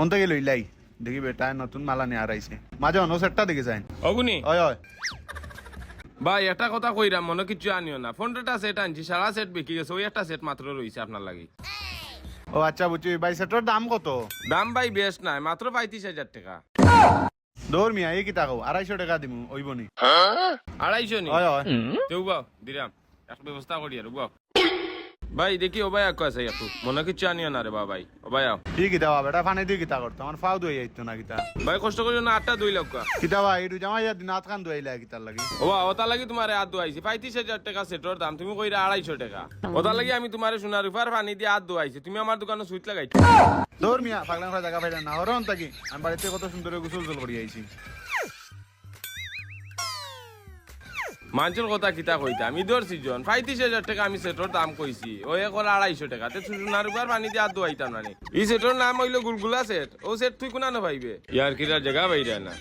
অন্তে গেল ইলাই দেখি বেটা নতুন মালা নিয়ে আরাইছে মাঝে অন্য সেটটা দেখে যায় অগুনি ওই ওই ভাই একটা কথা কইরাম মনে কিছু আনিও না 15টা সেট আনছি সারা সেট বিক্রি গেছে ওই একটা সেট মাত্র রইছে আপনার লাগি ও আচ্ছা বুঝছি ভাই সেটার দাম কত দাম ভাই বেশ নাই মাত্র 35,000 টাকা দৌড় মিয়া এই কি টাকা 250 টাকা দিমু ওইবনি 250 নি ওই ওই কেউ বাও দিলাম একটা ব্যবস্থা করি আর বাও ভাই দেখি ও ভাই আছে একটু মনে কিছু আনিও না রে ভাই ও ভাই আও ঠিক কি দাও বেটা ফানে দিয়ে কিতা করতো আমার ফাও দুই আইতো না কিতা ভাই কষ্ট করিও না 8টা 2 লক্ষ কিতা ভাই এটু জামাই আর দিনাত খান দুইলা কিতার লাগি ও ওটা লাগি তোমার হাত ধোয়াইছি 35,000 টাকা সেটর দাম তুমি কইরা 250 টাকা ওটা লাগি আমি তোমার সোনার রূপার পানি দিয়ে হাত ধোয়াইছি তুমি আমার দোকানে সুইচ লাগাইছো দৌড় মিয়া পাগলাম করে জায়গা পাইলেন না হরন তাকি আমি বাড়িতে কত সুন্দর গোসল জল করি আইছি মানুষের কথা কিতা কইতা আমি ধরছি জন 35,000 টাকা আমি সেটর দাম কইছি ওই এখন 250 টাকা তে সোনার রূপার পানি দিয়ে হাত ধোয়াইতাম না এই সেটর নাম হইলো গুলগুলা সেট ও সেট তুই কোনা না পাইবে ইয়ার কিরা জায়গা বাইরে না